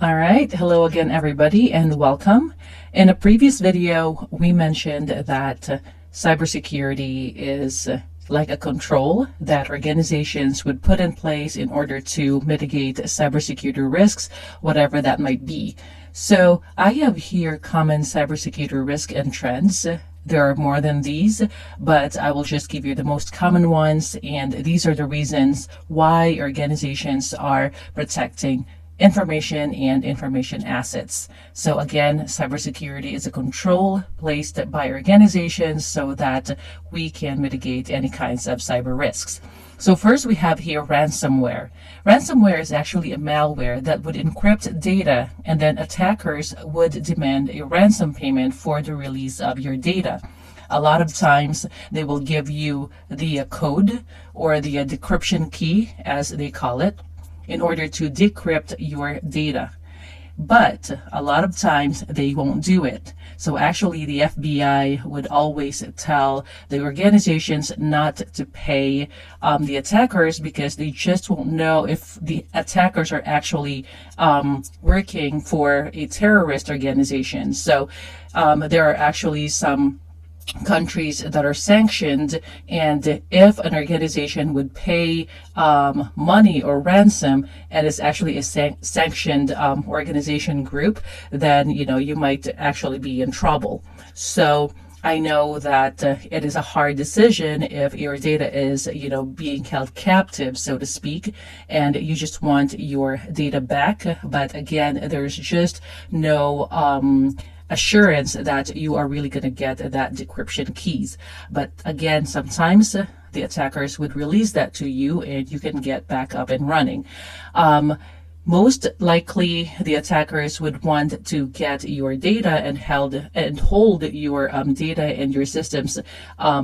All right, hello again everybody and welcome. In a previous video, we mentioned that cybersecurity is like a control that organizations would put in place in order to mitigate cybersecurity risks, whatever that might be. So I have here common cybersecurity risk and trends. There are more than these, but I will just give you the most common ones, and these are the reasons why organizations are protecting information and information assets. So again, cybersecurity is a control placed by organizations so that we can mitigate any kinds of cyber risks. So first we have here ransomware. Ransomware is actually a malware that would encrypt data, and then attackers would demand a ransom payment for the release of your data. A lot of times they will give you the code or the decryption key, as they call it, in order to decrypt your data. But a lot of times they won't do it. So actually the FBI would always tell the organizations not to pay the attackers because they just won't know if the attackers are actually working for a terrorist organization. So there are actually some countries that are sanctioned, and if an organization would pay money or ransom and is actually a sanctioned organization group, then you might actually be in trouble. So I know that it is a hard decision if your data is being held captive, so to speak, and you just want your data back. But again, there's just no assurance that you are really going to get that decryption keys. But again, sometimes the attackers would release that to you and you can get back up and running. Most likely the attackers would want to get your data and hold your data and your systems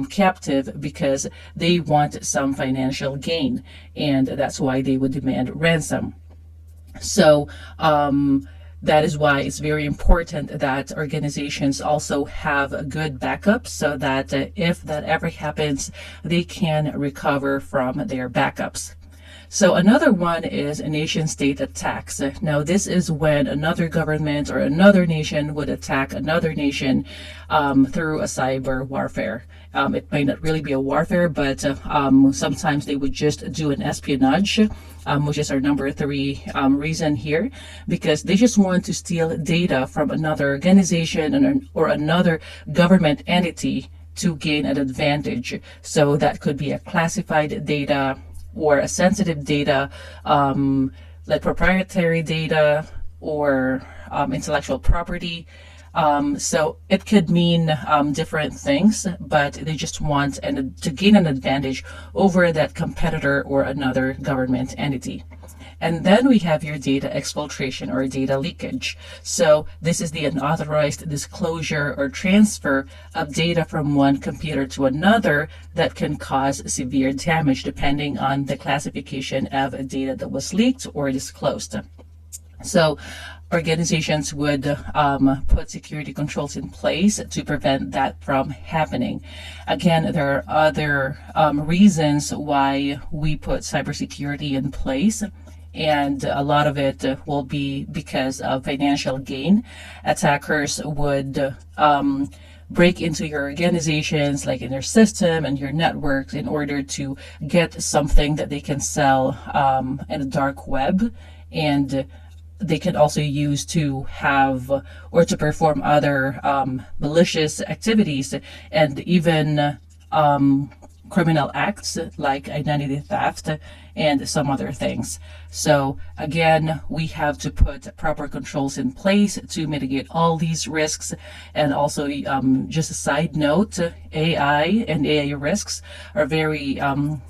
captive because they want some financial gain, and that's why they would demand ransom. So that is why it's very important that organizations also have good backups so that if that ever happens, they can recover from their backups. So another one is nation-state attacks. Now, this is when another government or another nation would attack another nation through a cyber warfare. It might not really be a warfare, but sometimes they would just do an espionage, which is our number 3 reason here, because they just want to steal data from another organization or another government entity to gain an advantage. So that could be a classified data or a sensitive data, like proprietary data or intellectual property. So it could mean different things, but they just want to gain an advantage over that competitor or another government entity. And then we have your data exfiltration or data leakage. So this is the unauthorized disclosure or transfer of data from one computer to another that can cause severe damage depending on the classification of data that was leaked or disclosed. So organizations would put security controls in place to prevent that from happening. Again, there are other reasons why we put cybersecurity in place, and a lot of it will be because of financial gain. Attackers would break into your organizations, like in your system and your networks, in order to get something that they can sell in the dark web, and they can also use to have or to perform other malicious activities and even criminal acts like identity theft and some other things. So again, we have to put proper controls in place to mitigate all these risks. And also, just a side note, AI and AI risks are very,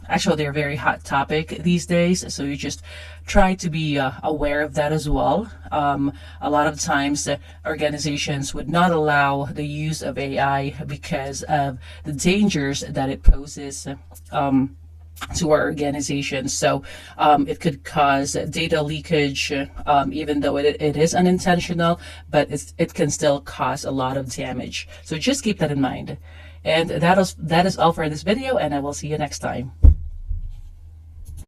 actually they're a very hot topic these days. So you just try to be aware of that as well. A lot of times organizations would not allow the use of AI because of the dangers that it poses to our organization. So it could cause data leakage, even though it is unintentional, but it can still cause a lot of damage. So just keep that in mind. And that is all for this video, and I will see you next time.